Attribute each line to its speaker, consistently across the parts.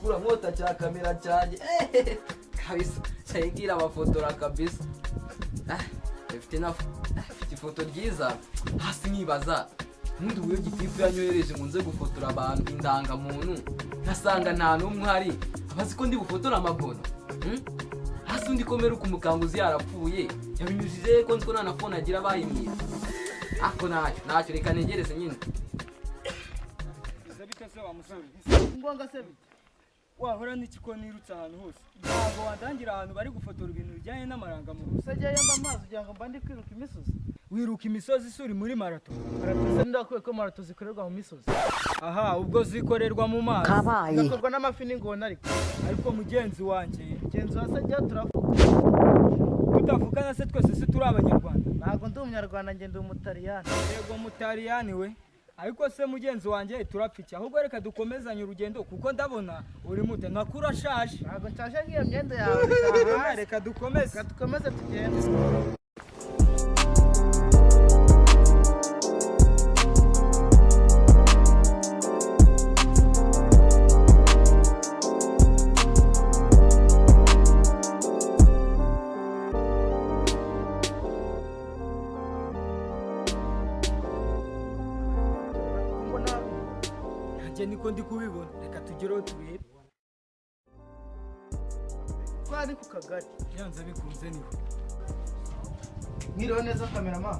Speaker 1: kura mota cha kamera cyane kabisa cyayigira abafotora kabisa ifite ifoto ryiza hasi nibaza mundi uyo gitifu yanyohereje munze gufotora abantu indangamuntu nasanga nta numwe hari abazi ko ndi gufotora amabono hasi undi komera ukumukanguzi yarapfuye yabinyujije ko nziko nta phone agira bayimye ako nacyo reka negereze nyine
Speaker 2: sabita se wa musore ngwanga se wahora n'ikiko nirutse ahantu hose ntabwo wadangira ahantu bari gufotora ibintu bijyanye n'amarangamuntu
Speaker 3: usajya yamba amazi kugira ngo mbandi kwiruka imisozi
Speaker 2: wiruka imisozi isuri muri marato
Speaker 3: se ndakwiye ko marato zikorerwa mu misozi
Speaker 2: aha ubwo zikorerwa mu mazi
Speaker 3: zikorwa n'amafi n'ingona
Speaker 2: ariko mugenzi wanjye
Speaker 3: wasajya turavuga
Speaker 2: tutavugana se twese turi abanyarwanda
Speaker 3: ntabwo ndi umunyarwanda njye ndi umutaliyani
Speaker 2: yego mutaliyani we ariko se mugenzi wanjye turapfiki ahubwo reka dukomezanye urugendo kuko ndabona uri mute nakura ashaje
Speaker 3: ntabwo nshaje nk'iyo myenda yawe
Speaker 2: reka dukomeze
Speaker 3: tugende
Speaker 2: niko ndi kubibona reka tugereho tubire
Speaker 3: twari ku kagari
Speaker 2: yanze bikunze niho
Speaker 3: mwiriwe neza kamerama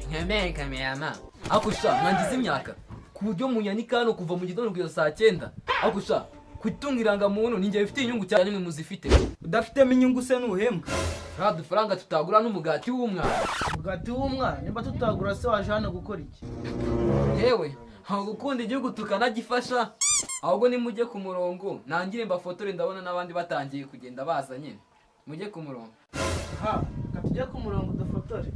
Speaker 1: nkemeye kamerama akusha mwangize imyaka ku buryo munyanika hano kuva mu gitondo kugeza saa 9 akusha kwitunga irangamuntu ninjye bifite inyungu cyane nimwe muzifite
Speaker 2: udafitemo inyungu se n'uhembwa
Speaker 1: dufaranga tutagura n'umugati w'umwana
Speaker 3: nimba tutagura se waje hano gukora iki
Speaker 1: yewe gukunda igihugu tukanagifasha ahubwo nimujye ku murongo nangire mbafotore ndabona n'abandi batangiye kugenda baza nyine mujye ku murongo
Speaker 3: tujye ku murongo dufotore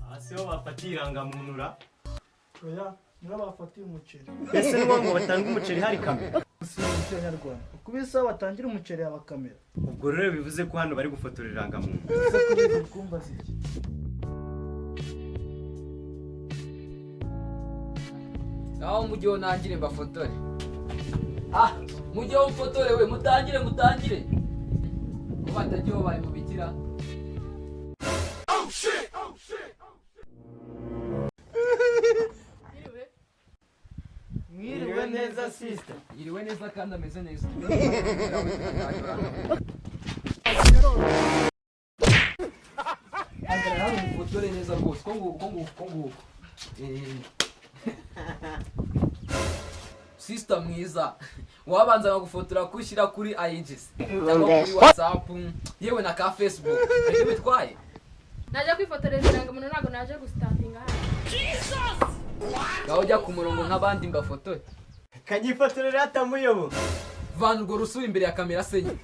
Speaker 4: hasi ho bafatiye irangamunura
Speaker 3: oya niba bafatiye umuceri
Speaker 4: ese ni ngo batanga umuceri hari kamera
Speaker 3: si umuceri nyarwanda kubisa batangira umuceri yaba kamera
Speaker 4: ubwo rero bivuze ko hano bari gufotora irangamuntu
Speaker 3: ese kubiza kumbaza iki
Speaker 1: aho mujyeho nangire mbafotore mujyeho mfotore we mutangire ko batagiyeho bari mu bikira
Speaker 3: mwiriwe neza sister
Speaker 1: yiriwe neza kandi ameze neza Andrea mufotore neza rwose ko nguko sister mwiza wabanza gufotora kushyira kuri IGs cyangwa kuri WhatsApp yewe na ka Facebook ariko bitwaye
Speaker 5: naje kwifotoreza irangamuntu ntago naje gustampinga hano
Speaker 1: gaho ujya ku murongo nk'abandi mbafotore
Speaker 4: kanyifotorera atamuyobo
Speaker 1: vana urwo rusura imbere ya kamera senye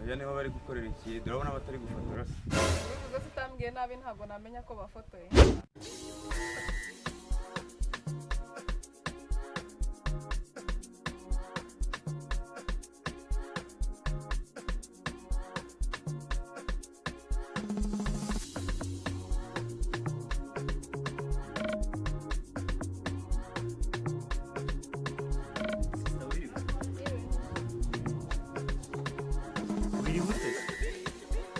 Speaker 6: oya niho bari gukorera iki durabona batari gufotora
Speaker 5: uvuze se utambwiye nabi ntabwo namenya ko bafotoye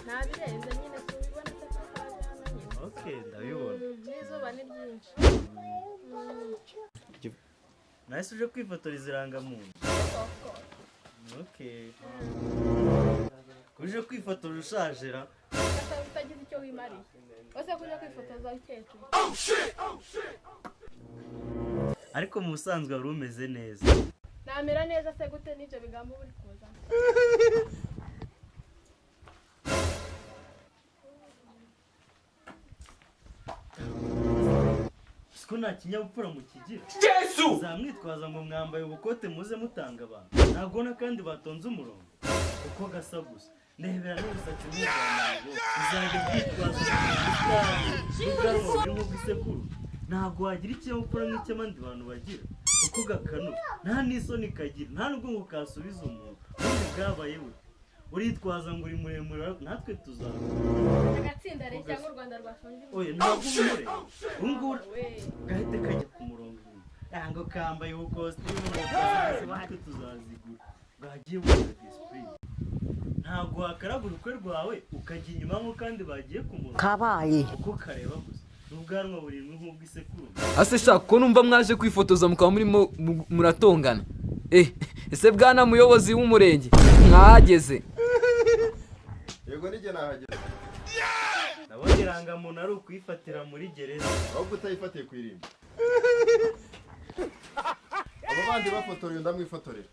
Speaker 5: nabirenze nyine subibona se ko twajyana nyine
Speaker 4: okay ndabibona
Speaker 5: n'izuba ni ryinshi
Speaker 4: nahise uje kwifotoriza irangamuntu okay uje kwifotora ushajera
Speaker 5: asa utagize icyo wimariye ose kujya kwifotoza ukeke
Speaker 4: ariko mu busanzwe wari umeze neza
Speaker 5: namera neza se gute n'ibyo bigambo buri kuza
Speaker 4: siko nta kinyabupfura mu kigira zamwitwaza ngo mwambaye ubukote muze mutanga abantu ntabwo na kandi batonze umurongo uko gasa gusa ndebera n'ubusatsi n'ubwambaro uzajya kwitwaza ubwanwa buri mu bw'isekuru ntabwo wagira ikinyabupfura nk'icy'abandi bantu bagira uko gakanuka nta n'isoni kagira nta n'ubwo ngo kasubiza umuntu ubundi bwabaye we uritwaza ngo uri muremure natwe tuzakora
Speaker 5: agatsinda rero cyangwa u Rwanda rwashonje
Speaker 4: oya ntabwo umureba ubu ngubu gahite kajya ku murongo ngo kambaye ubukositimu natwe tuzazigura bwagiye buza disipurine ntabwo wakaragura ukwe rwawe ukajya inyuma nk'uko kandi bagiye ku murongo
Speaker 7: kabaye
Speaker 4: uko kareba gusa n'ubwanwa burindwi nk'ubw'isekuru
Speaker 1: ase shaka ko numva mwaje kwifotoza mukaba murimo muratongana ese bwana muyobozi w'umurenge mwahageze
Speaker 8: yego nijye nahageze
Speaker 4: nabonye irangamuntu ari ukuyifatira muri gereza
Speaker 8: ahubwo utayifatiye ku irimbi abo bandi bafotoreye ndamwifotorera